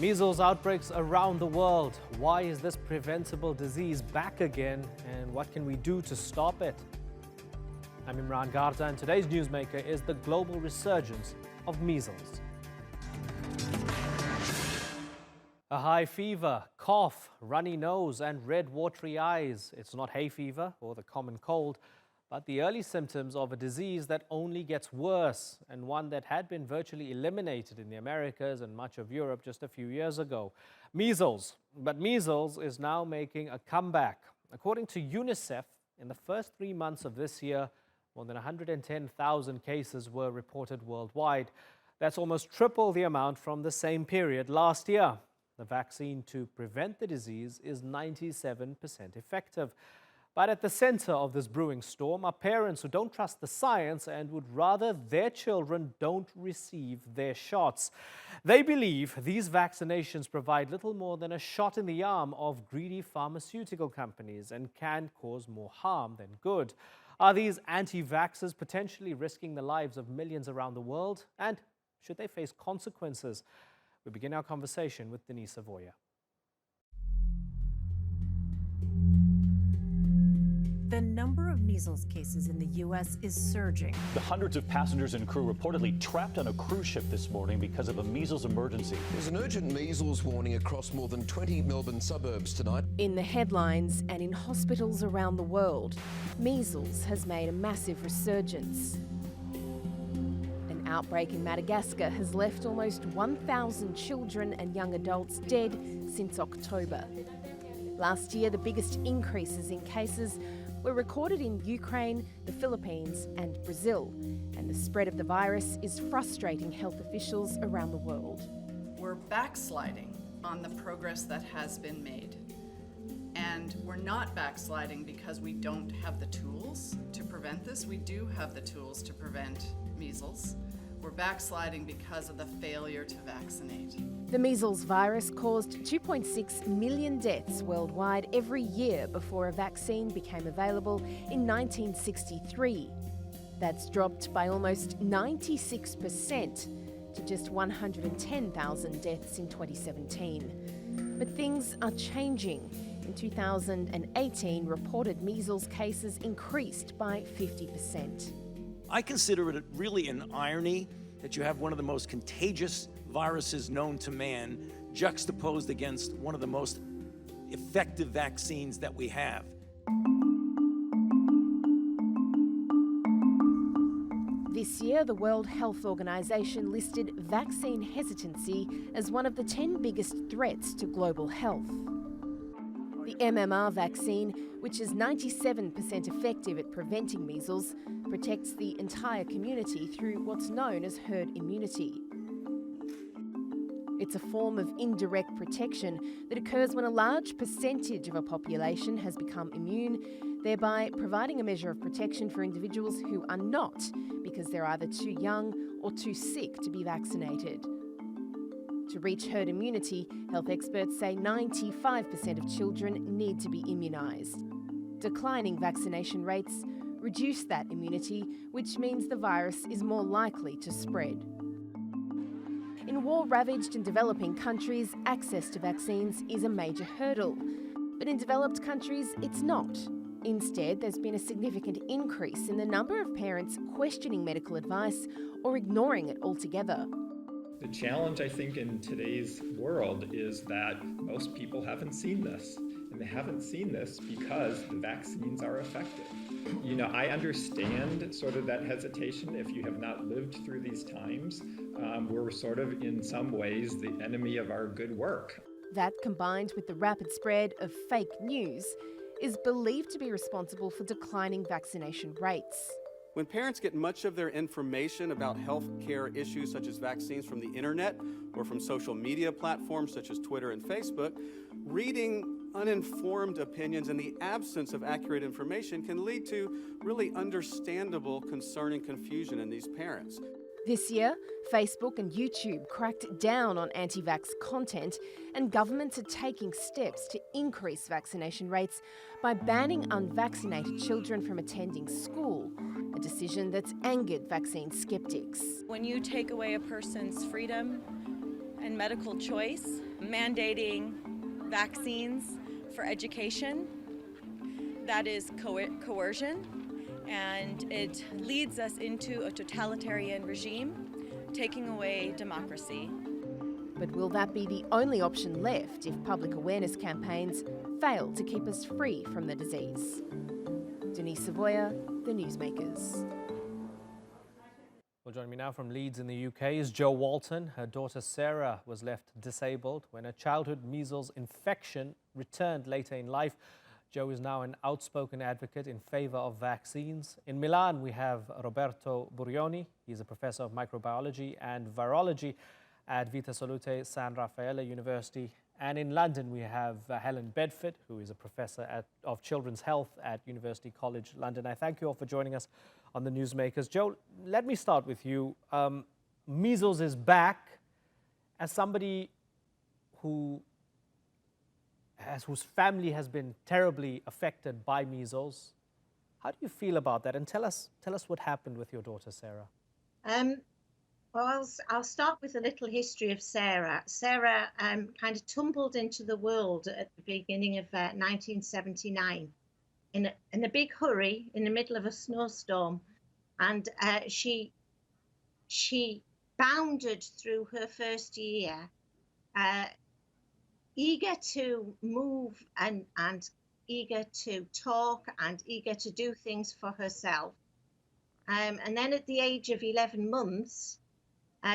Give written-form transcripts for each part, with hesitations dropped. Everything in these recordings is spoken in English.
Measles outbreaks around the world. Why is this preventable disease back again, and what can we do to stop it? I'm Imran Garza, and today's newsmaker is the global resurgence of measles. A high fever, cough, runny nose and red watery eyes. It's not hay fever or the common cold, but the early symptoms of a disease that only gets worse, and one that had been virtually eliminated in the Americas and much of Europe just a few years ago. Measles. But measles is now making a comeback. According to UNICEF, in the first 3 months of this year, more than 110,000 cases were reported worldwide. That's almost triple the amount from the same period last year. The vaccine to prevent the disease is 97% effective. But at the center of this brewing storm are parents who don't trust the science and would rather their children don't receive their shots. They believe these vaccinations provide little more than a shot in the arm of greedy pharmaceutical companies and can cause more harm than good. Are these anti-vaxxers potentially risking the lives of millions around the world? And should they face consequences? We begin our conversation with Denise Savoya. The number of measles cases in the U.S. is surging. The hundreds of passengers and crew reportedly trapped on a cruise ship this morning because of a measles emergency. There's an urgent measles warning across more than 20 Melbourne suburbs tonight. In the headlines and in hospitals around the world, measles has made a massive resurgence. An outbreak in Madagascar has left almost 1,000 children and young adults dead since October. Last year, the biggest increases in cases were recorded in Ukraine, the Philippines and Brazil, and the spread of the virus is frustrating health officials around the world. We're backsliding on the progress that has been made. And we're not backsliding because we don't have the tools to prevent this. We do have the tools to prevent measles. We're backsliding because of the failure to vaccinate. The measles virus caused 2.6 million deaths worldwide every year before a vaccine became available in 1963. That's dropped by almost 96% to just 110,000 deaths in 2017. But things are changing. In 2018, reported measles cases increased by 50%. I consider it really an irony that you have one of the most contagious viruses known to man juxtaposed against one of the most effective vaccines that we have. This year, the World Health Organization listed vaccine hesitancy as one of the 10 biggest threats to global health. The MMR vaccine, which is 97% effective at preventing measles, protects the entire community through what's known as herd immunity. It's a form of indirect protection that occurs when a large percentage of a population has become immune, thereby providing a measure of protection for individuals who are not, because they're either too young or too sick to be vaccinated. To reach herd immunity, health experts say 95% of children need to be immunised. Declining vaccination rates reduce that immunity, which means the virus is more likely to spread. In war-ravaged and developing countries, access to vaccines is a major hurdle. But in developed countries, it's not. Instead, there's been a significant increase in the number of parents questioning medical advice or ignoring it altogether. The challenge, I think, in today's world is that most people haven't seen this. And they haven't seen this because the vaccines are effective. You know, I understand sort of that hesitation if you have not lived through these times. We're sort of, in some ways, the enemy of our good work. That, combined with the rapid spread of fake news, is believed to be responsible for declining vaccination rates. When parents get much of their information about health care issues such as vaccines from the internet or from social media platforms such as Twitter and Facebook, reading uninformed opinions in the absence of accurate information can lead to really understandable concern and confusion in these parents. This year, Facebook and YouTube cracked down on anti-vax content, and governments are taking steps to increase vaccination rates by banning unvaccinated children from attending school, a decision that's angered vaccine skeptics. When you take away a person's freedom and medical choice, mandating vaccines for education. That is coercion, and it leads us into a totalitarian regime, taking away democracy. But will that be the only option left if public awareness campaigns fail to keep us free from the disease? Denise Savoya, The Newsmakers. Well, joining me now from Leeds in the UK is Jo Walton. Her daughter Sarah was left disabled when a childhood measles infection returned later in life. Jo is now an outspoken advocate in favor of vaccines. In Milan, we have Roberto Burioni. He's a professor of microbiology and virology at Vita Salute San Raffaele University. And in London, we have Helen Bedford, who is a professor of children's health at University College London. I thank you all for joining us on the Newsmakers. Jo, let me start with you. Measles is back. As somebody whose family has been terribly affected by measles, how do you feel about that? And tell us what happened with your daughter, Sarah. Well, I'll start with a little history of Sarah. Sarah kind of tumbled into the world at the beginning of 1979 in a big hurry in the middle of a snowstorm, and she bounded through her first year, eager to move and eager to talk and eager to do things for herself. And then at the age of 11 months,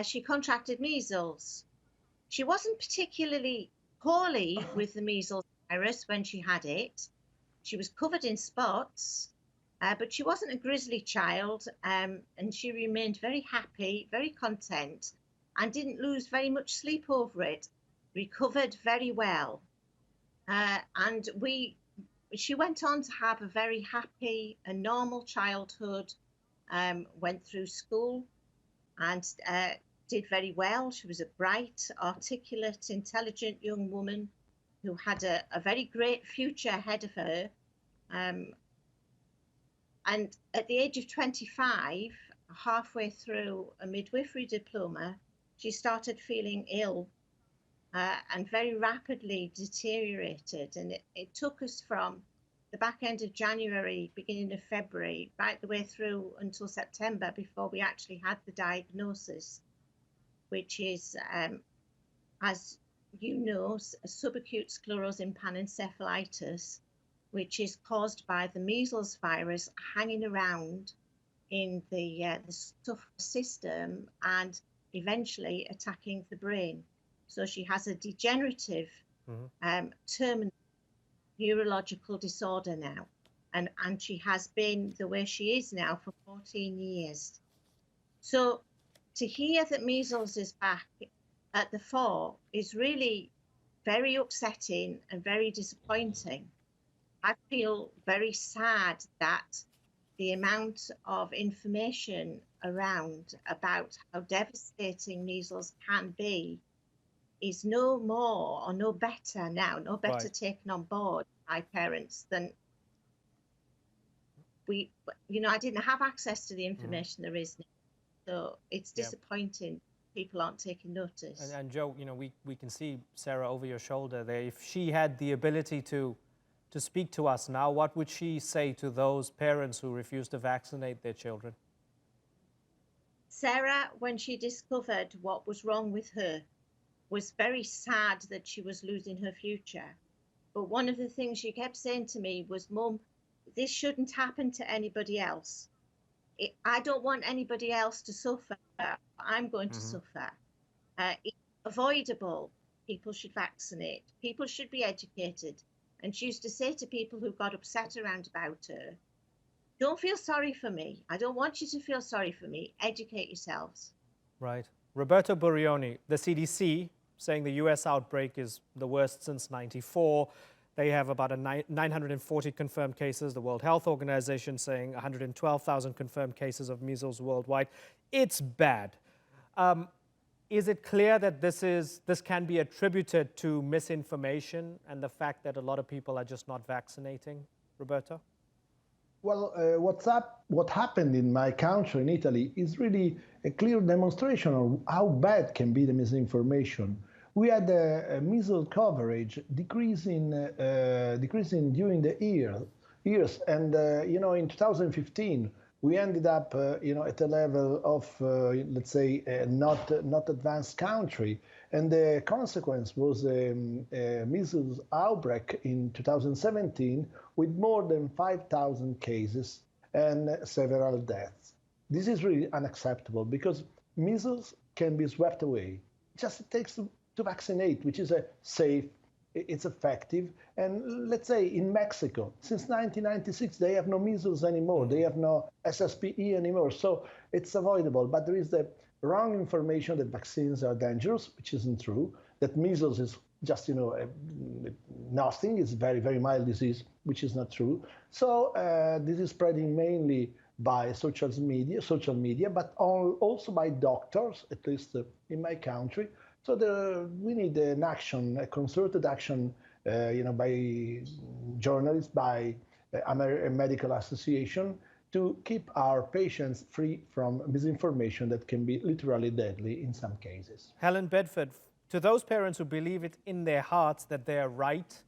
she contracted measles. She wasn't particularly poorly with the measles virus when she had it. She was covered in spots, but she wasn't a grisly child, and she remained very happy, very content, and didn't lose very much sleep over it. Recovered very well. And she went on to have a very happy and normal childhood, went through school, and did very well. She was a bright, articulate, intelligent young woman who had a very great future ahead of her. And at the age of 25, halfway through a midwifery diploma, she started feeling ill and very rapidly deteriorated. And it took us from the back end of January, beginning of February, right the way through until September before we actually had the diagnosis, which is, as you know, a subacute sclerosing panencephalitis, which is caused by the measles virus hanging around in the system and eventually attacking the brain. So she has a degenerative terminal neurological disorder now, and she has been the way she is now for 14 years. So to hear that measles is back at the fore is really very upsetting and very disappointing. I feel very sad that the amount of information around about how devastating measles can be is no more or no better now, no better taken on board by parents than I didn't have access to the information there is now. So it's disappointing people aren't taking notice. And Jo, we can see Sarah over your shoulder there. If she had the ability to speak to us now, what would she say to those parents who refuse to vaccinate their children? Sarah, when she discovered what was wrong with her, was very sad that she was losing her future. But one of the things she kept saying to me was, Mum, this shouldn't happen to anybody else. I don't want anybody else to suffer. I'm going to suffer. It's avoidable. People should vaccinate. People should be educated. And she used to say to people who got upset around about her, don't feel sorry for me. I don't want you to feel sorry for me. Educate yourselves. Right. Roberto Burioni, the CDC, saying the US outbreak is the worst since '94. They have about 940 confirmed cases. The World Health Organization saying 112,000 confirmed cases of measles worldwide. It's bad. Is it clear that this can be attributed to misinformation and the fact that a lot of people are just not vaccinating, Roberto? Well, what happened in my country, in Italy, is really a clear demonstration of how bad can be the misinformation. We had a measles coverage decreasing during the years, and in 2015 we ended up at a level of let's say not advanced country, and the consequence was a measles outbreak in 2017 with more than 5,000 cases and several deaths. This is really unacceptable because measles can be swept away. Just it takes to vaccinate, which is a safe, it's effective. And let's say in Mexico, since 1996, they have no measles anymore. They have no SSPE anymore. So it's avoidable. But there is the wrong information that vaccines are dangerous, which isn't true, that measles is just, nothing. It's very, very mild disease, which is not true. So this is spreading mainly by social media, but also by doctors, at least in my country. So we need an action, a concerted action, by journalists, by a medical association, to keep our patients free from misinformation that can be literally deadly in some cases. Helen Bedford, to those parents who believe it in their hearts that they are right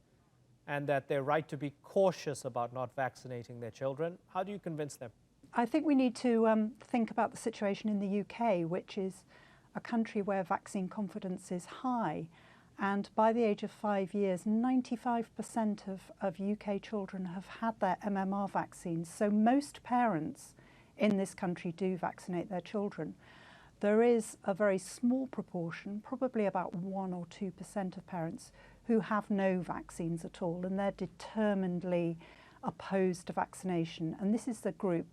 and that they're right to be cautious about not vaccinating their children, how do you convince them? I think we need to think about the situation in the UK, which is a country where vaccine confidence is high. And by the age of 5 years, 95% of UK children have had their MMR vaccines. So most parents in this country do vaccinate their children. There is a very small proportion, probably about 1 or 2% of parents who have no vaccines at all, and they're determinedly opposed to vaccination. And this is the group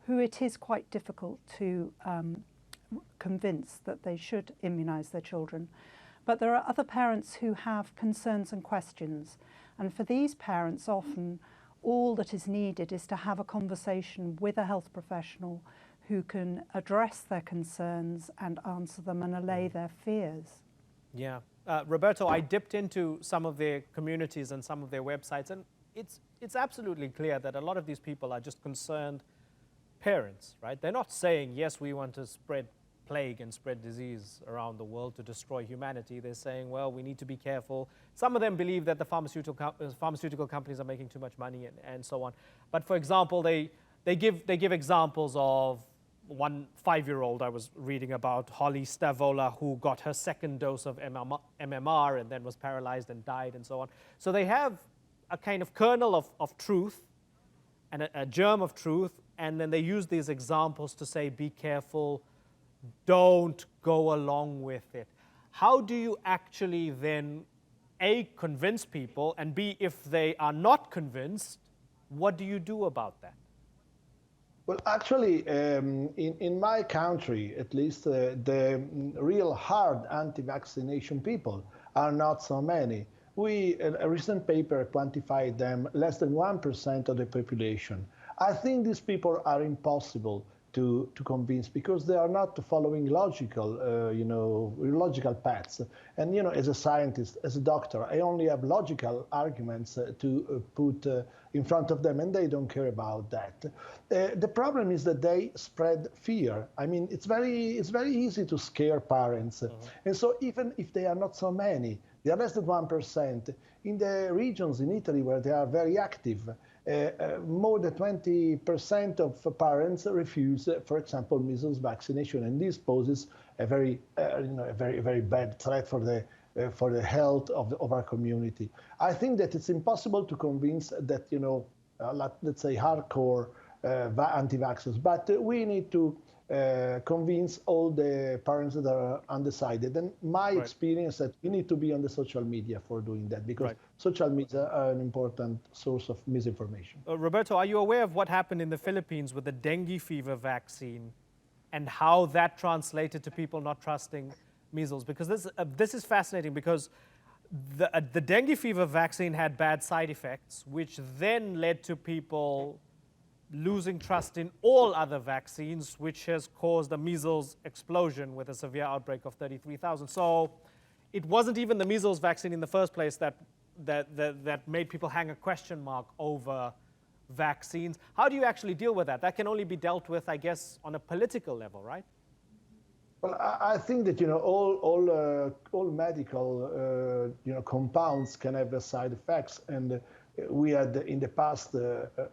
who it is quite difficult to convince that they should immunise their children. But there are other parents who have concerns and questions. And for these parents, often all that is needed is to have a conversation with a health professional who can address their concerns and answer them and allay their fears. Yeah. Roberto, I dipped into some of their communities and some of their websites, and it's absolutely clear that a lot of these people are just concerned parents, right? They're not saying, yes, we want to spread plague and spread disease around the world to destroy humanity. They're saying, well, we need to be careful. Some of them believe that the pharmaceutical companies are making too much money and so on. But for example, they give examples of one 5-year-old I was reading about, Holly Stavola, who got her second dose of MMR and then was paralyzed and died and so on. So they have a kind of kernel of truth and a germ of truth, and then they use these examples to say, be careful, don't go along with it. How do you actually then, A, convince people, and B, if they are not convinced, what do you do about that? Well, actually, in my country, at least, the real hard anti-vaccination people are not so many. A recent paper quantified them less than 1% of the population. I think these people are impossible to convince because they are not following logical paths. And as a scientist, as a doctor, I only have logical arguments to put in front of them, and they don't care about that. The problem is that they spread fear. I mean, it's very easy to scare parents, and so even if they are not so many, they are less than 1%. In the regions in Italy where they are very active, more than 20% of parents refuse, for example, measles vaccination, and this poses a very bad threat for the health of our community. I think that it's impossible to convince that let's say hardcore anti-vaxxers, but we need to convince all the parents that are undecided. And my experience that we need to be on the social media for doing that, because social media are an important source of misinformation. Roberto, are you aware of what happened in the Philippines with the dengue fever vaccine and how that translated to people not trusting measles? Because this is fascinating, because the dengue fever vaccine had bad side effects, which then led to people losing trust in all other vaccines, which has caused a measles explosion with a severe outbreak of 33,000. So it wasn't even the measles vaccine in the first place that made people hang a question mark over vaccines. How do you actually deal with that? That can only be dealt with, I guess, on a political level, right? Well, I think that all medical compounds can have side effects, and we had in the past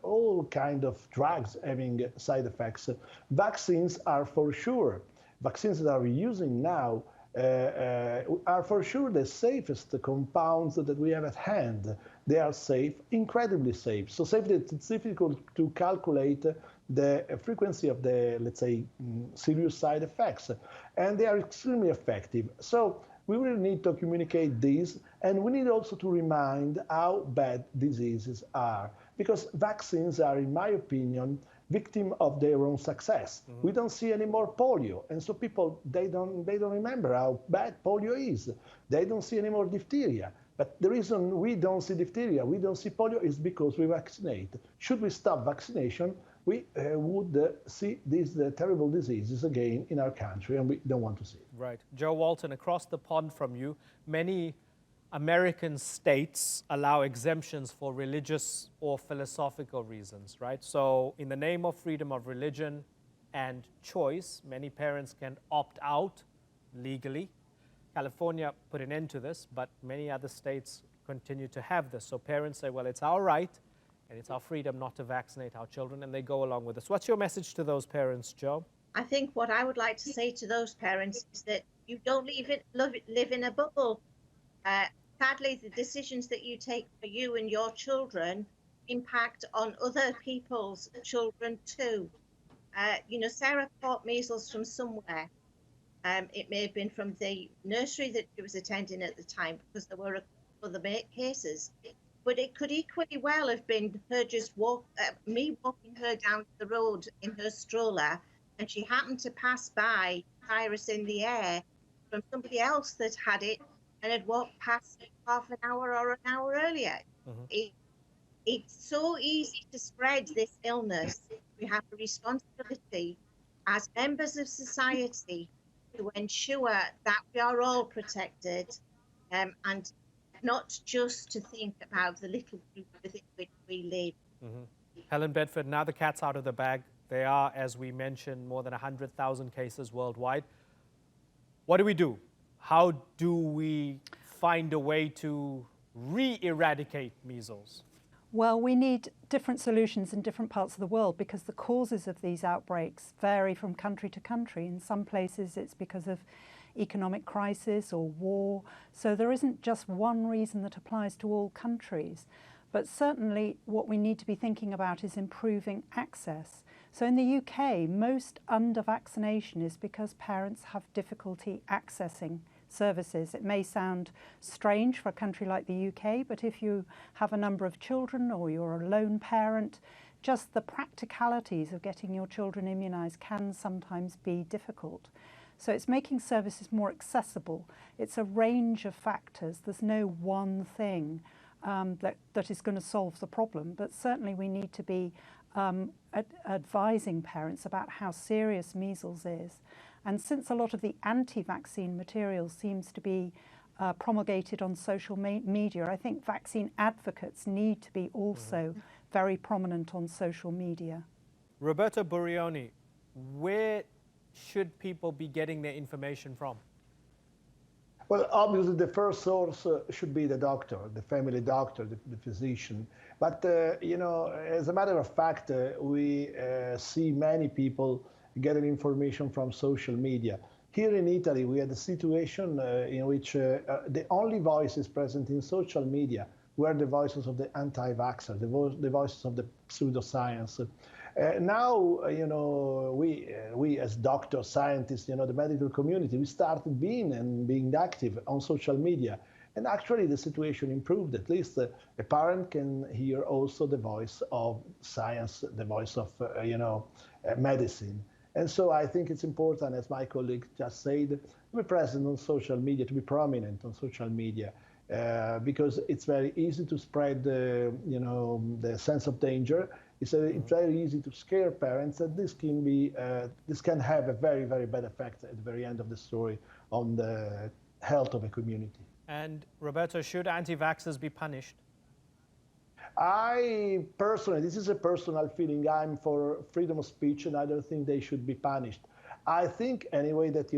all kind of drugs having side effects. Vaccines are for sure. Vaccines that are using now are for sure the safest compounds that we have at hand. They are safe, incredibly safe. So safe that it's difficult to calculate the frequency of the, let's say, serious side effects. And they are extremely effective. So we will need to communicate this, and we need also to remind how bad diseases are. Because vaccines are, in my opinion, victim of their own success. We don't see any more polio, and so people, they don't remember how bad polio is. They don't see any more diphtheria. But the reason we don't see diphtheria, we don't see polio, is because we vaccinate. Should we stop vaccination, we would see these terrible diseases again in our country, and we don't want to see it. Right. Joe Walton, across the pond from you, many American states allow exemptions for religious or philosophical reasons, right? So in the name of freedom of religion and choice, many parents can opt out legally. California put an end to this, but many other states continue to have this. So parents say, well, it's our right and it's our freedom not to vaccinate our children, and they go along with this. What's your message to those parents, Joe? I think what I would like to say to those parents is that you don't live in a bubble. Sadly, the decisions that you take for you and your children impact on other people's children too. Sarah caught measles from somewhere. It may have been from the nursery that she was attending at the time, because there were other cases. But it could equally well have been her me walking her down the road in her stroller, and she happened to pass by virus in the air from somebody else that had it and had walked past half an hour or an hour earlier. It's so easy to spread this illness. We have a responsibility as members of society to ensure that we are all protected, and not just to think about the little group within which we live. Helen Bedford, now the cat's out of the bag. There are, as we mentioned, more than 100,000 cases worldwide. What do we do? How do we find a way to re-eradicate measles? Well, we need different solutions in different parts of the world, because the causes of these outbreaks vary from country to country. In some places it's because of economic crisis or war. So there isn't just one reason that applies to all countries. But certainly what we need to be thinking about is improving access. So in the UK, most under-vaccination is because parents have difficulty accessing services. It may sound strange for a country like the UK, but if you have a number of children or you're a lone parent, just the practicalities of getting your children immunised can sometimes be difficult. So it's making services more accessible. It's a range of factors. There's no one thing that is going to solve the problem, but certainly we need to be advising parents about how serious measles is. And since a lot of the anti-vaccine material seems to be promulgated on social media, I think vaccine advocates need to be also very prominent on social media. Roberto Burioni, where should people be getting their information from? Well, obviously the first source should be the doctor, the family doctor, the physician. But, as a matter of fact, we see many people getting information from social media. Here in Italy, we had a situation in which the only voices present in social media were the voices of the anti-vaxxers, the voices of the pseudoscience. Now, we as doctors, scientists, the medical community, we started being active on social media. And actually the situation improved. At least a parent can hear also the voice of science, the voice of, medicine. And so I think it's important, as my colleague just said, to be present on social media, to be prominent on social media, because it's very easy to spread the sense of danger. It's very easy to scare parents, and this can have a very, very bad effect at the very end of the story on the health of a community. And Roberto, should anti-vaxxers be punished? I personally, this is a personal feeling, I'm for freedom of speech and I don't think they should be punished. I think anyway that,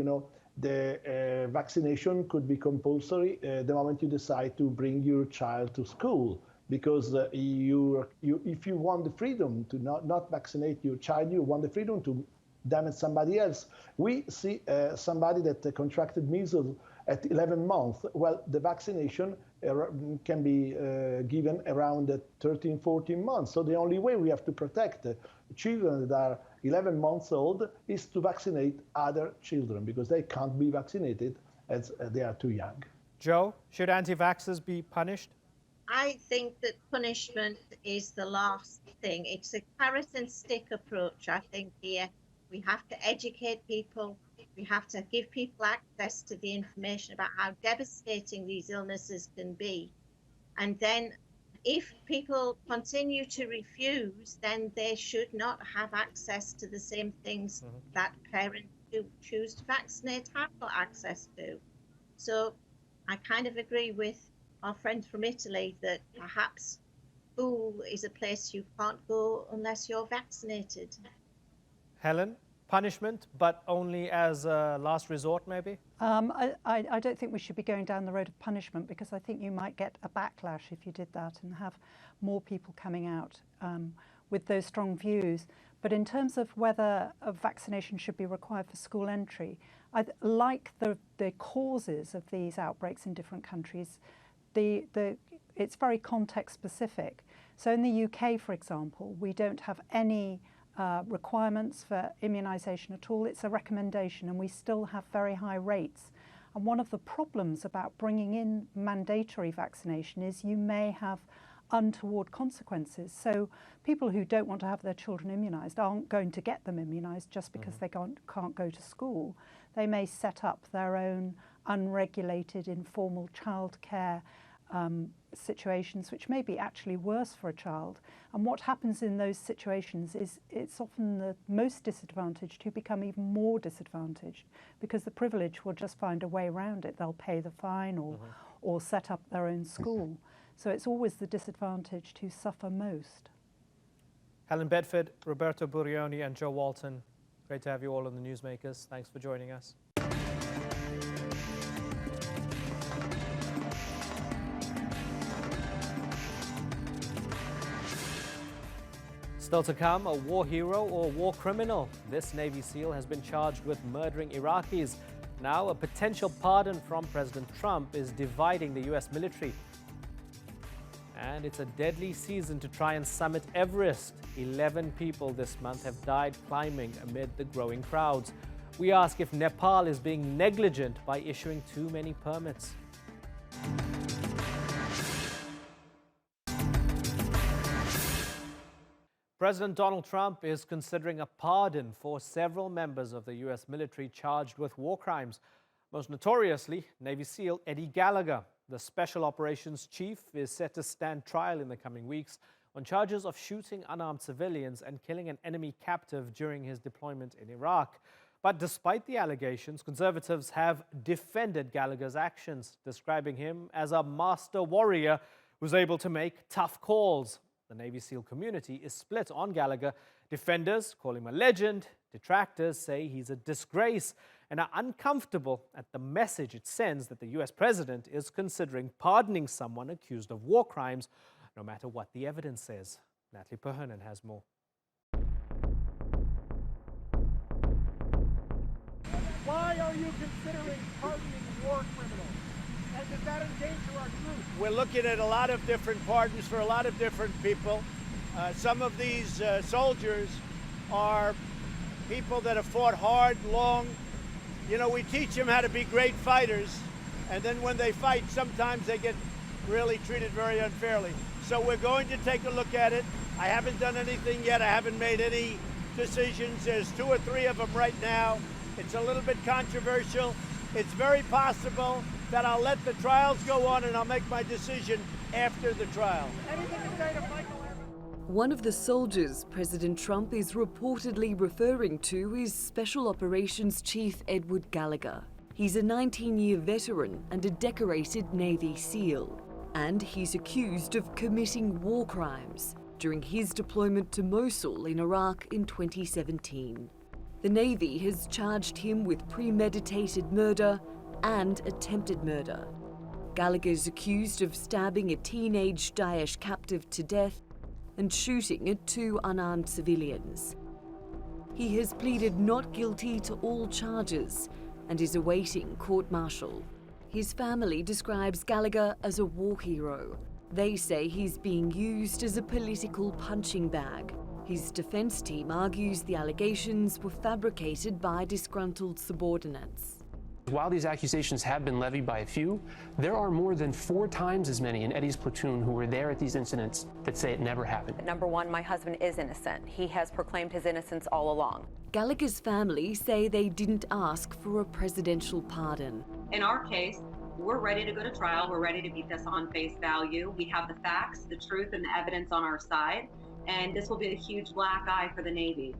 the vaccination could be compulsory the moment you decide to bring your child to school. Because if you want the freedom to not vaccinate your child, you want the freedom to damage somebody else. We see somebody that contracted measles at 11 months. Well, the vaccination can be given around 13, 14 months. So the only way we have to protect children that are 11 months old is to vaccinate other children because they can't be vaccinated as they are too young. Joe, should anti-vaxxers be punished? I think that punishment is the last thing. It's a carrot and stick approach, I think, here. We have to educate people. We have to give people access to the information about how devastating these illnesses can be. And then if people continue to refuse, then they should not have access to the same things that parents who choose to vaccinate have got access to. So I kind of agree with our friend from Italy that perhaps school is a place you can't go unless you're vaccinated. Helen, punishment, but only as a last resort, maybe? I don't think we should be going down the road of punishment because I think you might get a backlash if you did that and have more people coming out with those strong views. But in terms of whether a vaccination should be required for school entry, I like the causes of these outbreaks in different countries. It's very context specific. So in the UK, for example, we don't have any requirements for immunisation at all. It's a recommendation and we still have very high rates. And one of the problems about bringing in mandatory vaccination is you may have untoward consequences. So people who don't want to have their children immunised aren't going to get them immunised just because they can't go to school. They may set up their own unregulated informal childcare situations, which may be actually worse for a child. And what happens in those situations is it's often the most disadvantaged who become even more disadvantaged because the privileged will just find a way around it. They'll pay the fine or set up their own school. So it's always the disadvantaged who suffer most. Helen Bedford, Roberto Burioni and Joe Walton, great to have you all on the Newsmakers. Thanks for joining us. Still to come, a war hero or war criminal. This Navy SEAL has been charged with murdering Iraqis. Now, a potential pardon from President Trump is dividing the U.S. military. And it's a deadly season to try and summit Everest. 11 people this month have died climbing amid the growing crowds. We ask if Nepal is being negligent by issuing too many permits. President Donald Trump is considering a pardon for several members of the U.S. military charged with war crimes. Most notoriously, Navy SEAL Eddie Gallagher. The Special Operations Chief is set to stand trial in the coming weeks on charges of shooting unarmed civilians and killing an enemy captive during his deployment in Iraq. But despite the allegations, conservatives have defended Gallagher's actions, describing him as a master warrior who's able to make tough calls. The Navy SEAL community is split on Gallagher. Defenders call him a legend. Detractors say he's a disgrace and are uncomfortable at the message it sends that the U.S. president is considering pardoning someone accused of war crimes, no matter what the evidence says. Natalie Perhonen has more. Why are you considering pardoning war criminals? And does that endanger our troops? We're looking at a lot of different pardons for a lot of different people. Some of these soldiers are people that have fought hard, long. You know, we teach them how to be great fighters, and then when they fight, sometimes they get really treated very unfairly. So we're going to take a look at it. I haven't done anything yet. I haven't made any decisions. There's 2 or 3 of them right now. It's a little bit controversial. It's very possible that I'll let the trials go on and I'll make my decision after the trial. Anything to say to Michael? One of the soldiers President Trump is reportedly referring to is Special Operations Chief Edward Gallagher. He's a 19-year veteran and a decorated Navy SEAL. And he's accused of committing war crimes during his deployment to Mosul in Iraq in 2017. The Navy has charged him with premeditated murder and attempted murder. Gallagher's accused of stabbing a teenage Daesh captive to death and shooting at 2 unarmed civilians. He has pleaded not guilty to all charges and is awaiting court-martial. His family describes Gallagher as a war hero. They say he's being used as a political punching bag. His defense team argues the allegations were fabricated by disgruntled subordinates. While these accusations have been levied by a few, there are more than 4 times as many in Eddie's platoon who were there at these incidents that say it never happened. Number one, my husband is innocent. He has proclaimed his innocence all along. Gallagher's family say they didn't ask for a presidential pardon. In our case, we're ready to go to trial. We're ready to beat this on face value. We have the facts, the truth, and the evidence on our side, and this will be a huge black eye for the Navy.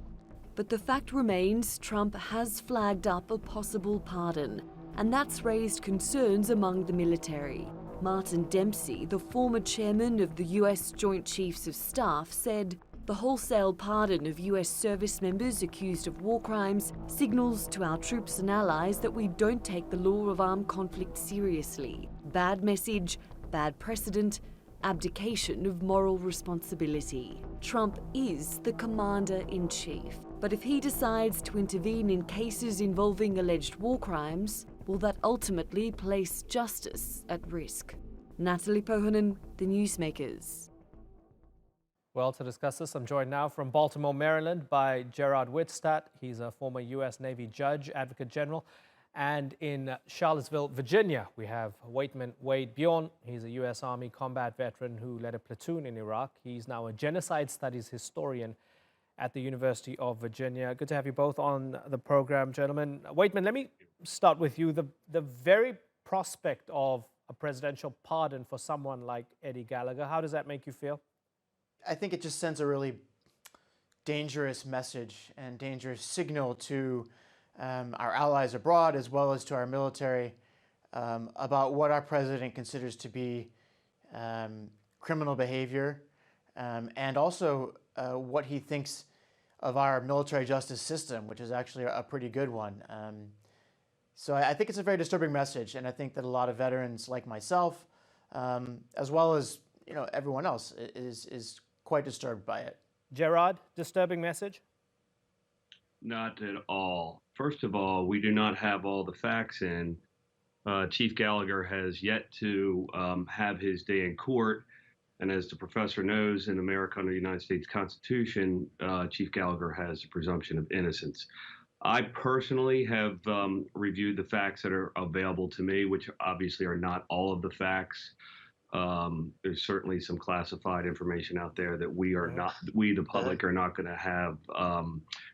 But the fact remains Trump has flagged up a possible pardon, and that's raised concerns among the military. Martin Dempsey, the former chairman of the US Joint Chiefs of Staff, said the wholesale pardon of US service members accused of war crimes signals to our troops and allies that we don't take the law of armed conflict seriously. Bad message, bad precedent, abdication of moral responsibility. Trump is the commander-in-chief. But if he decides to intervene in cases involving alleged war crimes, will that ultimately place justice at risk? Natalie Pohonen, The Newsmakers. Well, to discuss this, I'm joined now from Baltimore, Maryland by Gerard Wittstadt. He's a former U.S. Navy judge, advocate general. And in Charlottesville, Virginia, we have Waitman Wade Bjorn. He's a U.S. Army combat veteran who led a platoon in Iraq. He's now a genocide studies historian at the University of Virginia. Good to have you both on the program, gentlemen. Waitman, let me start with you. The very prospect of a presidential pardon for someone like Eddie Gallagher, how does that make you feel? I think it just sends a really dangerous message and dangerous signal to our allies abroad as well as to our military about what our president considers to be criminal behavior and also what he thinks of our military justice system, which is actually a pretty good one. So I think it's a very disturbing message, and I think that a lot of veterans like myself, as well as everyone else, is quite disturbed by it. Gerard, disturbing message? Not at all. First of all, we do not have all the facts in. Chief Gallagher has yet to have his day in court. And as the professor knows, in America under the United States Constitution, Chief Gallagher has a presumption of innocence. I personally have reviewed the facts that are available to me, which obviously are not all of the facts. There's certainly some classified information out there that we the public are not going to have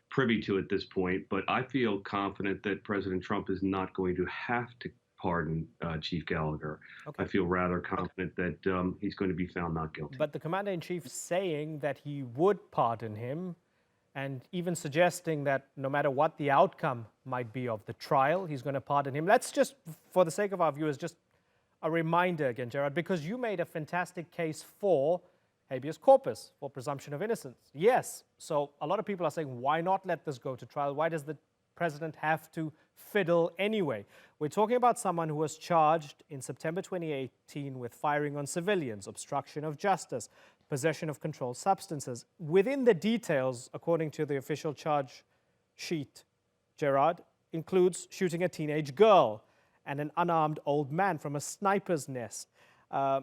privy to at this point. But I feel confident that President Trump is not going to have to pardon Chief Gallagher. Okay. I feel rather confident that he's going to be found not guilty. But the commander-in-chief saying that he would pardon him and even suggesting that no matter what the outcome might be of the trial, he's going to pardon him. Let's just, for the sake of our viewers, just a reminder again, Gerard, because you made a fantastic case for habeas corpus, for presumption of innocence. Yes, so a lot of people are saying, why not let this go to trial? Why does the president have to fiddle anyway? We're talking about someone who was charged in September 2018 with firing on civilians, obstruction of justice, possession of controlled substances. Within the details, according to the official charge sheet, Gerard, includes shooting a teenage girl and an unarmed old man from a sniper's nest.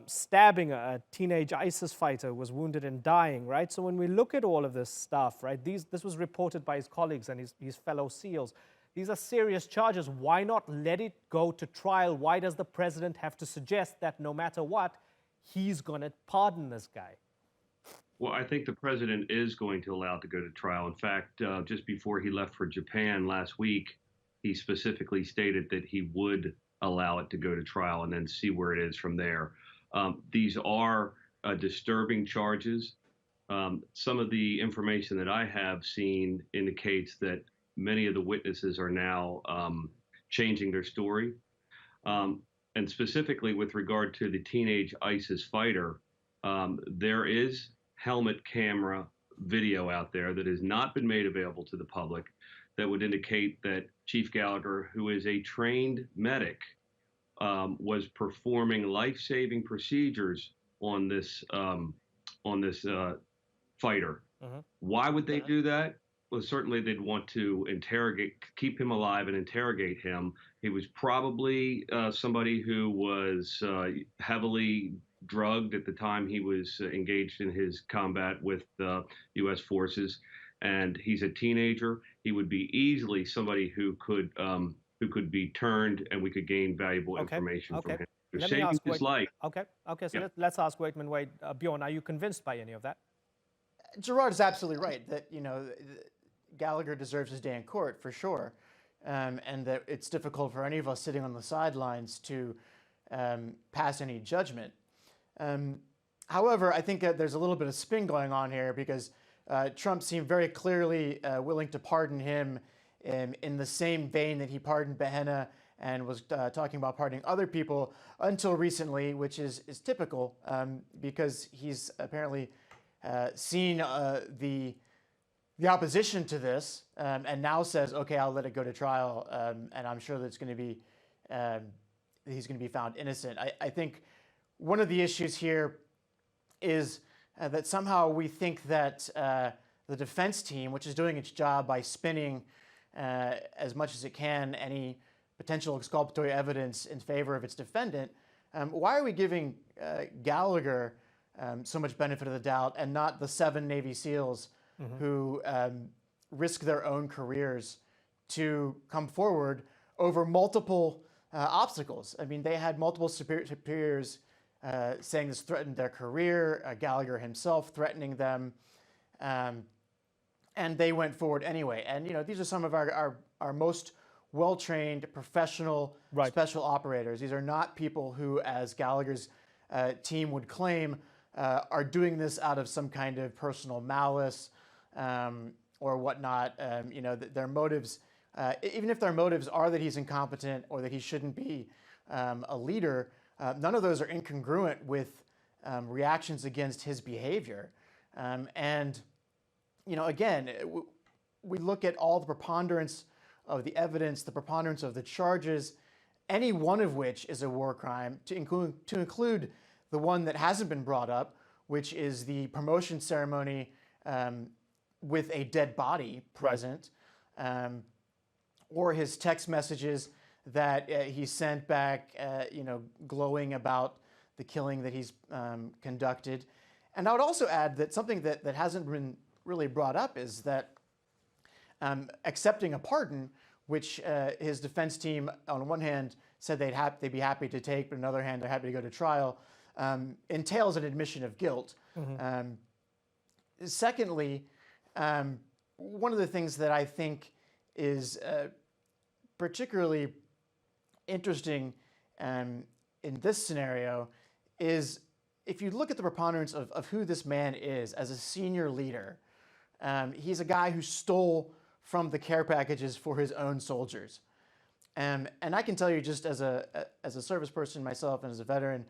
Stabbing a teenage ISIS fighter was wounded and dying, right? So when we look at all of this stuff, right, this was reported by his colleagues and his fellow SEALs. These are serious charges. Why not let it go to trial? Why does the president have to suggest that no matter what, he's going to pardon this guy? Well, I think the president is going to allow it to go to trial. In fact, just before he left for Japan last week, he specifically stated that he would allow it to go to trial and then see where it is from there. These are disturbing charges. Some of the information that I have seen indicates that many of the witnesses are now changing their story. and specifically with regard to the teenage ISIS fighter, there is helmet camera video out there that has not been made available to the public that would indicate that Chief Gallagher, who is a trained medic, was performing life-saving procedures on this fighter. Why would they do that? Well, certainly they'd want to keep him alive and interrogate him. He was probably somebody who was heavily drugged at the time he was engaged in his combat with U.S. forces, and he's a teenager. He would be easily somebody who could be turned, and we could gain valuable information from him. Let me Saving ask his life. Okay. So Yeah. let's ask Waitman Wade. Bjorn, are you convinced by any of that? Gerard is absolutely right that Gallagher deserves his day in court for sure, and that it's difficult for any of us sitting on the sidelines to pass any judgment. However, I think that there's a little bit of spin going on here because Trump seemed very clearly willing to pardon him in the same vein that he pardoned Behenna and was talking about pardoning other people until recently, which is typical because he's apparently seen the opposition to this and now says, okay, I'll let it go to trial, and I'm sure that it's going to be he's going to be found innocent. I think one of the issues here is that somehow we think that the defense team, which is doing its job by spinning as much as it can any potential exculpatory evidence in favor of its defendant, why are we giving Gallagher so much benefit of the doubt and not the 7 Navy SEALs who risk their own careers to come forward over multiple obstacles? I mean, they had multiple superiors saying this threatened their career, Gallagher himself threatening them, and they went forward anyway. And these are some of our most well-trained professional special operators. These are not people who, as Gallagher's team would claim, are doing this out of some kind of personal malice or whatnot. Their motives, even if their motives are that he's incompetent or that he shouldn't be a leader, none of those are incongruent with reactions against his behavior. Again, we look at all the preponderance of the evidence, the preponderance of the charges, any one of which is a war crime, to include the one that hasn't been brought up, which is the promotion ceremony with a dead body present, or his text messages that he sent back, glowing about the killing that he's conducted. And I would also add that something that hasn't been really brought up is that accepting a pardon, which his defense team, on one hand, said they'd be happy to take, but on the other hand, they're happy to go to trial, entails an admission of guilt. Secondly, one of the things that I think is particularly interesting in this scenario is if you look at the preponderance of who this man is as a senior leader, he's a guy who stole from the care packages for his own soldiers. And I can tell you, just as a service person myself and as a veteran,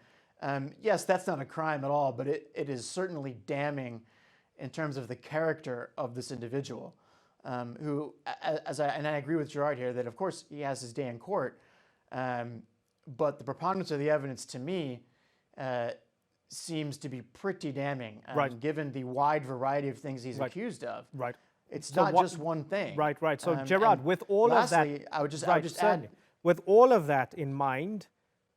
yes, that's not a crime at all, but it is certainly damning in terms of the character of this individual, who, and I agree with Gerard here that of course he has his day in court, but the preponderance of the evidence to me seems to be pretty damning, given the wide variety of things he's accused of. It's so not just one thing. So Gerard, with all lastly, of that, I would just add, with all of that in mind,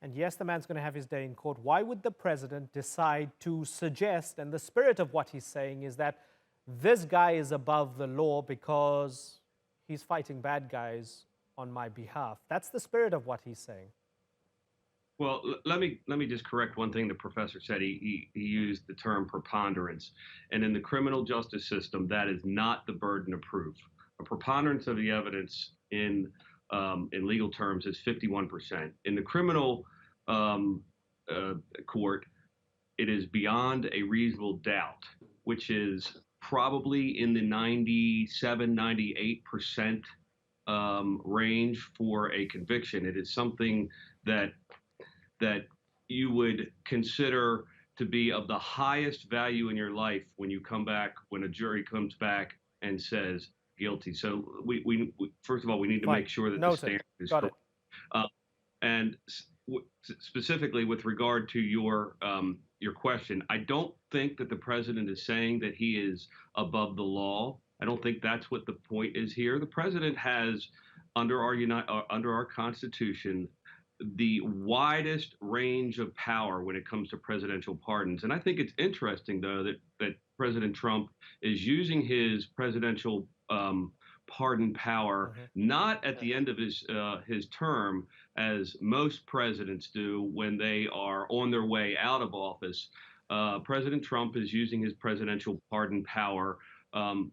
and yes, the man's going to have his day in court, why would the president decide to suggest, and the spirit of what he's saying is that this guy is above the law because he's fighting bad guys on my behalf? That's the spirit of what he's saying. Well, let me just correct one thing the professor said. He used the term preponderance, and in the criminal justice system, that is not the burden of proof. A preponderance of the evidence in legal terms is 51%. In the criminal court, it is beyond a reasonable doubt, which is probably in the 97-98% range for a conviction. It is something that that you would consider to be of the highest value in your life when you come back, when a jury comes back and says guilty. So we first of all, we need to make sure that the standard is correct. And specifically with regard to your question, I don't think that the president is saying that he is above the law. I don't think that's what the point is here. The president has, under our Constitution, the widest range of power when it comes to presidential pardons. And I think it's interesting, though, that President Trump is using his presidential pardon power not at the end of his term, as most presidents do when they are on their way out of office. President Trump is using his presidential pardon power,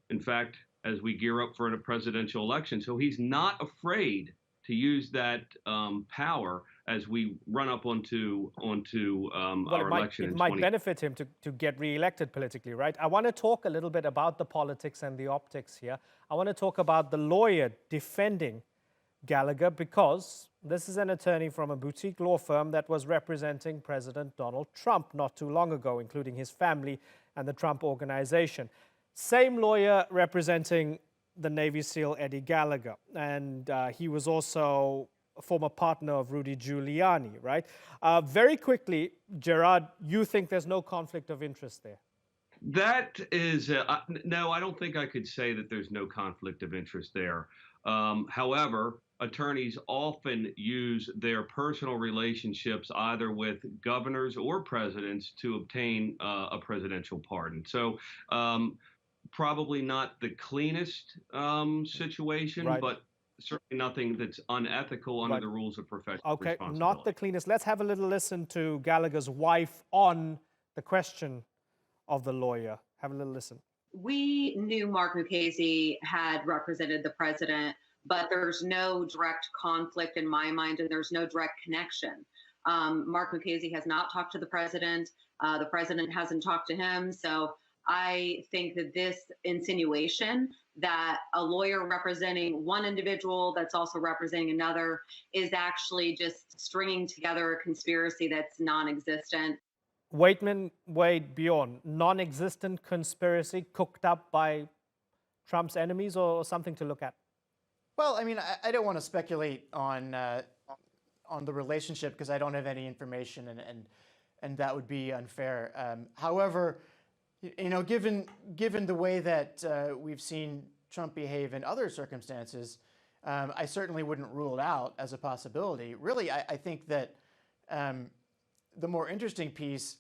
in fact, as we gear up for a presidential election. So he's not afraid to use that power as we run up onto our election. It might benefit him to get reelected politically, right? I want to talk a little bit about the politics and the optics here. I want to talk about the lawyer defending Gallagher, because this is an attorney from a boutique law firm that was representing President Donald Trump not too long ago, including his family and the Trump organization. Same lawyer representing the Navy SEAL Eddie Gallagher, and he was also a former partner of Rudy Giuliani, right? Very quickly, Gerard, you think there's no conflict of interest there? That is, no, I don't think I could say that there's no conflict of interest there. However, attorneys often use their personal relationships either with governors or presidents to obtain a presidential pardon. So probably not the cleanest situation, but certainly nothing that's unethical under the rules of professional responsibility. Not the cleanest. Let's have a little listen to Gallagher's wife on the question of the lawyer. Have a little listen. We knew Mark Mukasey had represented the president, but there's no direct conflict in my mind, and there's no direct connection. Mark Mukasey has not talked to the president. The president hasn't talked to him. So I think that this insinuation that a lawyer representing one individual that's also representing another is actually just stringing together a conspiracy that's non-existent. Wait, Bjorn, non-existent conspiracy cooked up by Trump's enemies, or something to look at? Well, I mean, I don't want to speculate on the relationship because I don't have any information, and that would be unfair. However, you know, given the way that we've seen Trump behave in other circumstances, I certainly wouldn't rule it out as a possibility. Really, I think that the more interesting piece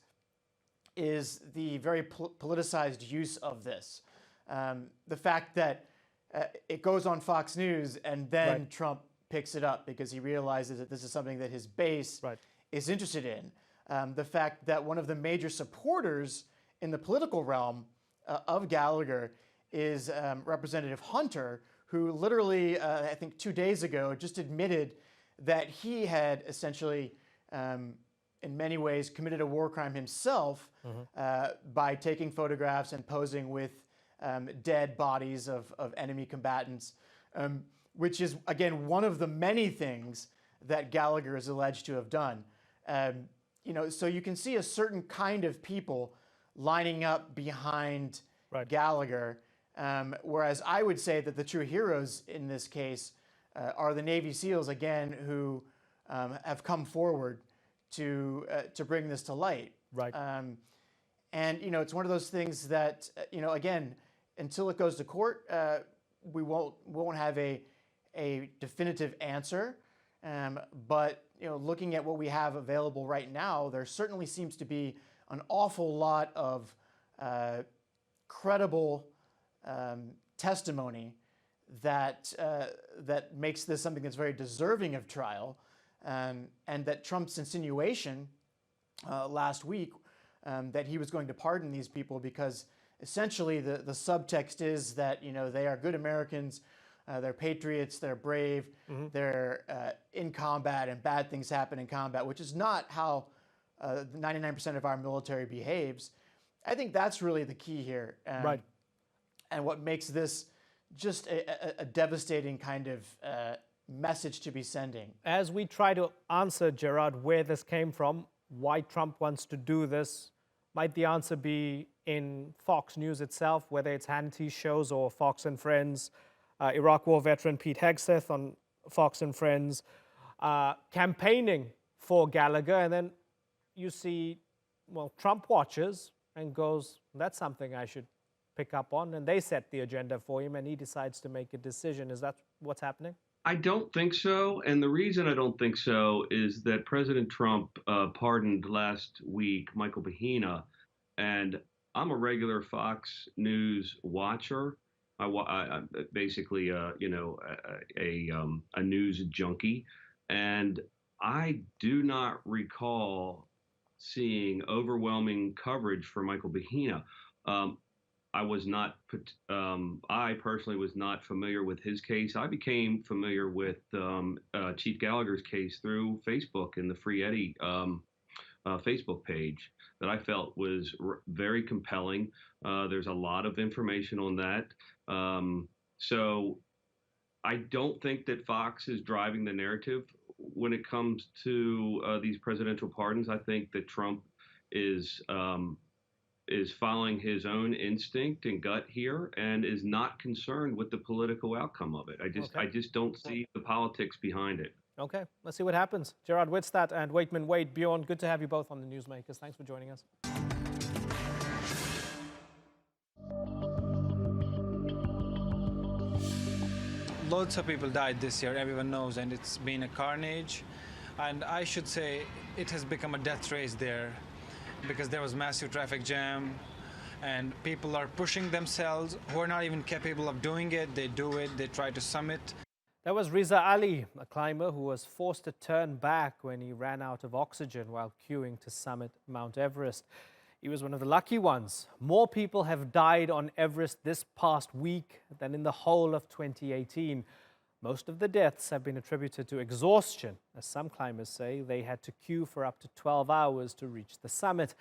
is the very politicized use of this. The fact that it goes on Fox News and then Trump picks it up because he realizes that this is something that his base is interested in. The fact that one of the major supporters in the political realm of Gallagher is Representative Hunter, who literally, I think 2 days ago, just admitted that he had essentially, in many ways, committed a war crime himself by taking photographs and posing with dead bodies of enemy combatants, which is, again, one of the many things that Gallagher is alleged to have done. You know, so you can see a certain kind of people lining up behind Gallagher, whereas I would say that the true heroes in this case are the Navy SEALs, again, who have come forward to bring this to light. And, you know, it's one of those things that, you know, again, until it goes to court, we won't have a definitive answer. But, you know, looking at what we have available right now, there certainly seems to be an awful lot of credible testimony that makes this something that's very deserving of trial, and that Trump's insinuation last week that he was going to pardon these people because essentially the subtext is that, you know, they are good Americans, they're patriots, they're brave, they're in combat, and bad things happen in combat, which is not how 99% of our military behaves. I think that's really the key here. And what makes this just a devastating kind of message to be sending. As we try to answer, Gerard, where this came from, why Trump wants to do this, might the answer be in Fox News itself, whether it's Hannity's shows or Fox and Friends, Iraq War veteran Pete Hegseth on Fox and Friends, campaigning for Gallagher, and then you see, well, Trump watches and goes, that's something I should pick up on, and they set the agenda for him, and he decides to make a decision. Is that what's happening? I don't think so. And the reason I don't think so is that President Trump pardoned last week Michael Bahena. And I'm a regular Fox News watcher. I'm basically, a news junkie. And I do not recall seeing overwhelming coverage for Michael Bahena. I personally was not familiar with his case. I became familiar with Chief Gallagher's case through Facebook and the Free Eddie Facebook page that I felt was very compelling. There's a lot of information on that. So I don't think that Fox is driving the narrative when it comes to these presidential pardons. I think that Trump is following his own instinct and gut here and is not concerned with the political outcome of it. I just don't see the politics behind it. Okay, let's see what happens. Gerard Wittstadt and Waitman Wade, Bjorn, good to have you both on the Newsmakers. Thanks for joining us. Loads of people died this year, everyone knows, and it's been a carnage. And I should say it has become a death race there, because there was massive traffic jam and people are pushing themselves who are not even capable of doing it. They do it, they try to summit. That was Riza Ali, a climber who was forced to turn back when he ran out of oxygen while queuing to summit Mount Everest. He was one of the lucky ones. More people have died on Everest this past week than in the whole of 2018. Most of the deaths have been attributed to exhaustion, as some climbers say they had to queue for up to 12 hours to reach the summit.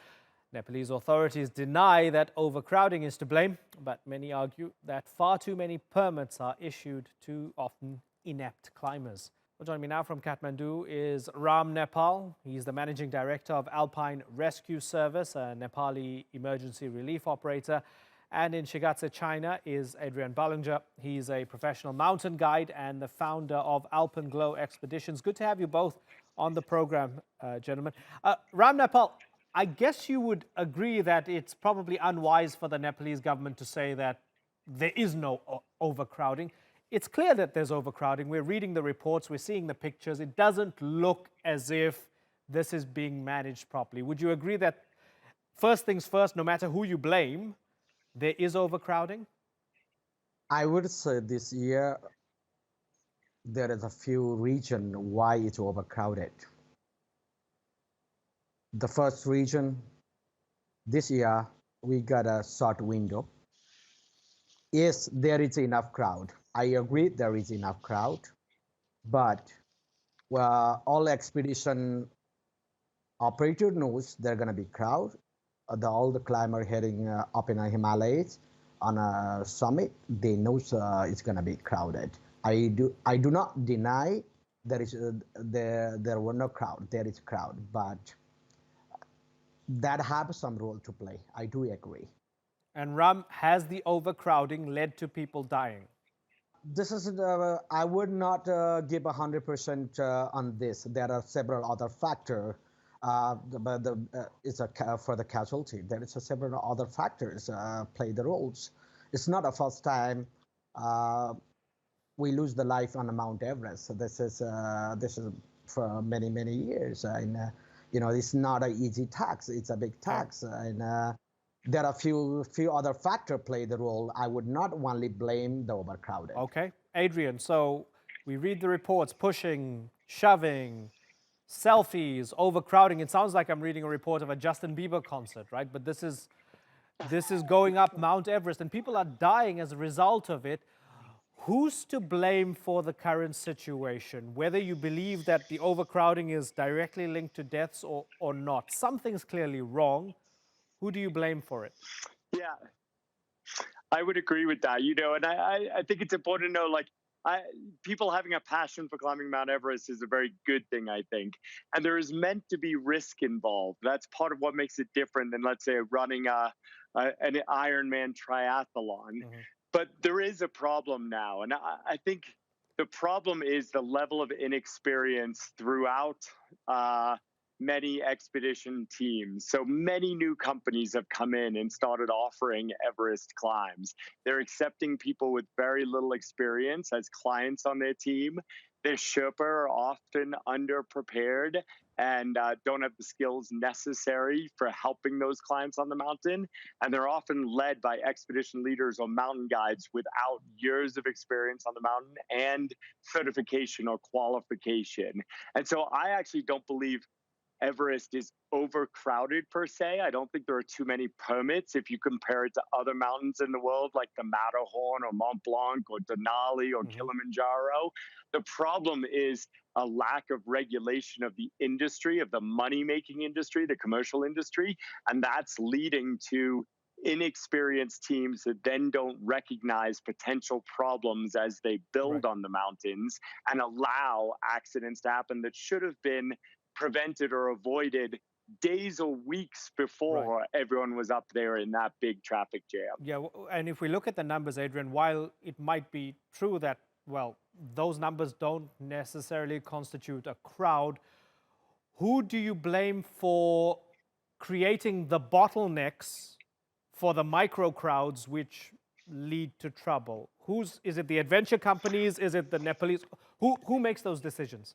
Nepalese authorities deny that overcrowding is to blame, but many argue that far too many permits are issued to often inept climbers. Well, joining me now from Kathmandu is Ram Nepal. He's the managing director of Alpine Rescue Service, a Nepali emergency relief operator. And in Shigatse, China, is Adrian Ballinger. He's a professional mountain guide and the founder of Alpenglow Expeditions. Good to have you both on the program, gentlemen. Ram Nepal, I guess you would agree that it's probably unwise for the Nepalese government to say that there is no overcrowding. It's clear that there's overcrowding. We're reading the reports, we're seeing the pictures. It doesn't look as if this is being managed properly. Would you agree that, first things first, no matter who you blame, there is overcrowding? I would say this year there is a few reasons why it's overcrowded. The first reason, this year we got a short window. Yes, there is enough crowd. I agree there is enough crowd, but all expedition operator knows there are going to be crowd. All the climber heading up in the Himalayas on a summit, they know it's going to be crowded. I do not deny there were no crowd. There is crowd, but that has some role to play. I do agree. And Ram, has the overcrowding led to people dying? This is I would not give 100% on this. There are several other factors. But it's for the casualty. There is several other factors play the roles. It's not the first time we lose the life on Mount Everest. So this is for many years. And it's not an easy task. It's a big task, and there are a few other factors play the role. I would not only blame the overcrowding. Okay, Adrian. So we read the reports: pushing, shoving, selfies, overcrowding. It sounds like I'm reading a report of a Justin Bieber concert, right? But this is going up Mount Everest, and people are dying as a result of it. Who's to blame for the current situation? Whether you believe that the overcrowding is directly linked to deaths or not, something's clearly wrong. Who do you blame for it? Yeah, I would agree with that. And I think it's important to know, like, people having a passion for climbing Mount Everest is a very good thing, I think. And there is meant to be risk involved. That's part of what makes it different than, let's say, running an Ironman triathlon. But there is a problem now. And I think the problem is the level of inexperience throughout many expedition teams. So many new companies have come in and started offering Everest climbs. They're accepting people with very little experience as clients on their team. Their Sherpa are often underprepared and don't have the skills necessary for helping those clients on the mountain. And they're often led by expedition leaders or mountain guides without years of experience on the mountain and certification or qualification. And so I actually don't believe Everest is overcrowded per se. I don't think there are too many permits if you compare it to other mountains in the world like the Matterhorn or Mont Blanc or Denali or Kilimanjaro. The problem is a lack of regulation of the industry, of the money-making industry, the commercial industry, and that's leading to inexperienced teams that then don't recognize potential problems as they build on the mountains and allow accidents to happen that should have been prevented or avoided days or weeks before everyone was up there in that big traffic jam. Yeah, and if we look at the numbers, Adrian, while it might be true that, well, those numbers don't necessarily constitute a crowd, who do you blame for creating the bottlenecks for the micro crowds which lead to trouble? Is it the adventure companies? Is it the Nepalese? Who makes those decisions?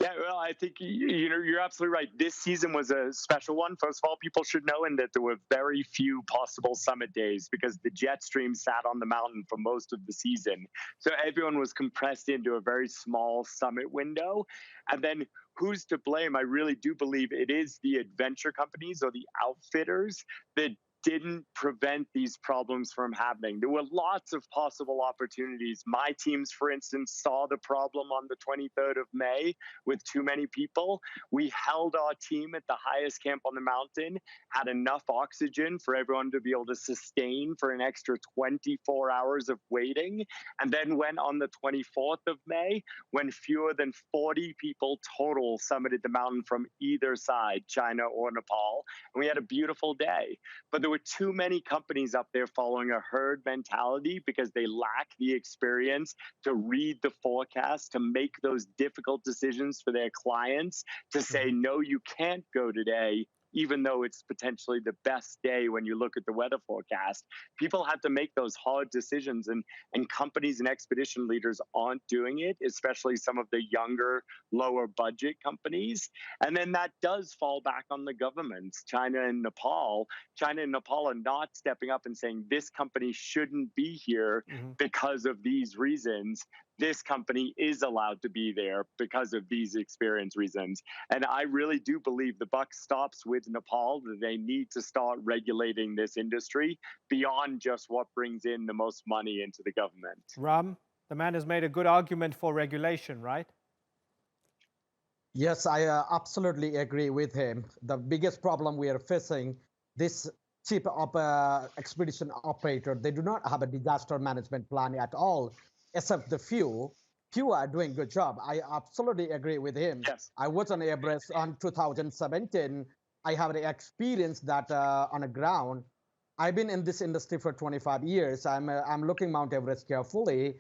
Yeah, well, I think you're absolutely right. This season was a special one. First of all, people should know that there were very few possible summit days because the jet stream sat on the mountain for most of the season. So everyone was compressed into a very small summit window. And then who's to blame? I really do believe it is the adventure companies or the outfitters that didn't prevent these problems from happening. There were lots of possible opportunities. My teams, for instance, saw the problem on the 23rd of May with too many people. We held our team at the highest camp on the mountain, had enough oxygen for everyone to be able to sustain for an extra 24 hours of waiting, and then went on the 24th of May when fewer than 40 people total summited the mountain from either side, China or Nepal. And we had a beautiful day. But there were too many companies up there following a herd mentality because they lack the experience to read the forecast, to make those difficult decisions for their clients, to say, no, you can't go today, even though it's potentially the best day when you look at the weather forecast. People have to make those hard decisions, and companies and expedition leaders aren't doing it, especially some of the younger, lower budget companies. And then that does fall back on the governments. China and Nepal are not stepping up and saying, this company shouldn't be here because of these reasons. This company is allowed to be there because of these experience reasons. And I really do believe the buck stops with Nepal, that they need to start regulating this industry beyond just what brings in the most money into the government. Ram, the man has made a good argument for regulation, right? Yes, I absolutely agree with him. The biggest problem we are facing, this chief expedition operator, they do not have a disaster management plan at all, except the few. Few are doing a good job. I absolutely agree with him. Yes. I was on Everest on 2017. I have the experience that on the ground. I've been in this industry for 25 years. I'm looking Mount Everest carefully.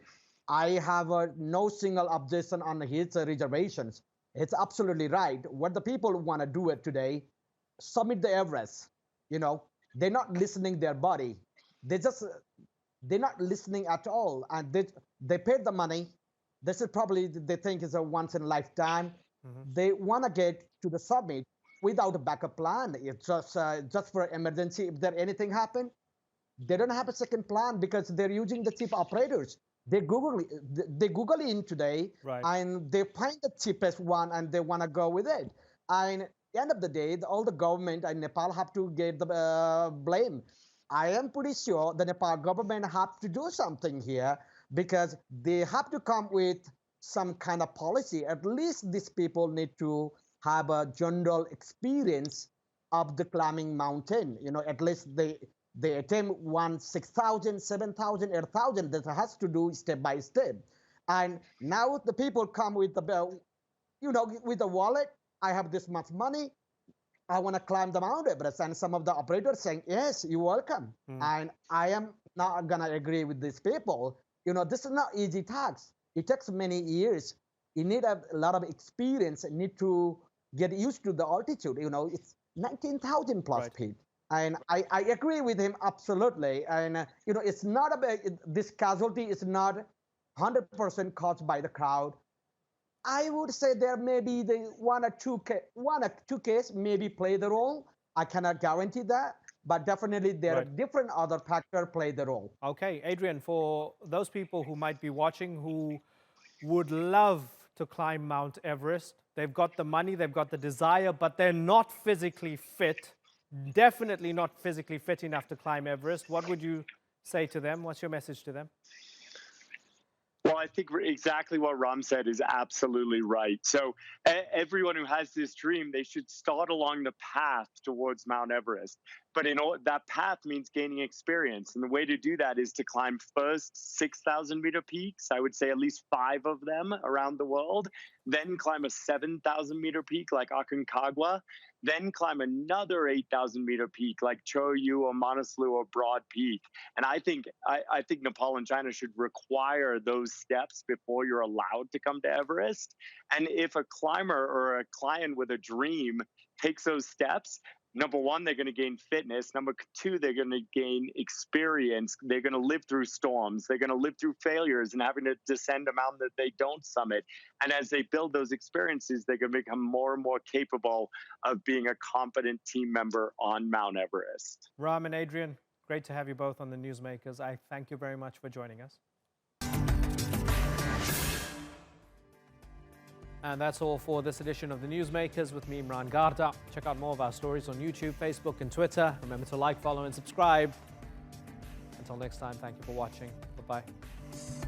I have no single objection on his reservations. It's absolutely right. What the people want to do it today, summit the Everest. You know, they're not listening their body. They're not listening at all. And they paid the money. This is probably, they think is a once in a lifetime. They want to get to the summit without a backup plan. It's just for emergency. If there anything happen, they don't have a second plan because they're using the cheap operators. They Google in today, and they find the cheapest one and they want to go with it. And at the end of the day, all the government and Nepal have to get the blame. I am pretty sure the Nepal government have to do something here because they have to come with some kind of policy. At least these people need to have a general experience of the climbing mountain. You know, at least They attempt 6,000, 7,000, 8,000. That has to do step by step. And now the people come with the, with a wallet. I have this much money. I want to climb the Mount Everest. And some of the operators saying, yes, you're welcome. And I am not going to agree with these people. This is not easy task. It takes many years. You need a lot of experience and need to get used to the altitude. It's 19,000 plus feet. And I agree with him absolutely. And, it's not about this casualty is not 100% caused by the crowd. I would say there may be the one or two cases maybe play the role. I cannot guarantee that, but definitely there are different other factors play the role. Okay, Adrian, for those people who might be watching who would love to climb Mount Everest, they've got the money, they've got the desire, but they're not physically fit, definitely not physically fit enough to climb Everest. What would you say to them? What's your message to them? Well, I think exactly what Ram said is absolutely right. So everyone who has this dream, they should start along the path towards Mount Everest. But that path means gaining experience. And the way to do that is to climb first 6,000 meter peaks. I would say at least 5 of them around the world. Then climb a 7,000 meter peak like Aconcagua. Then climb another 8,000 meter peak like Cho-Yu or Manaslu or Broad Peak. And I think Nepal and China should require those steps before you're allowed to come to Everest. And if a climber or a client with a dream takes those steps, number one, they're going to gain fitness. Number two, they're going to gain experience. They're going to live through storms. They're going to live through failures and having to descend a mountain that they don't summit. And as they build those experiences, they're going to become more and more capable of being a competent team member on Mount Everest. Ram and Adrian, great to have you both on the Newsmakers. I thank you very much for joining us. And that's all for this edition of the Newsmakers with me, Imran Garda. Check out more of our stories on YouTube, Facebook, and Twitter. Remember to like, follow, and subscribe. Until next time, thank you for watching. Bye-bye.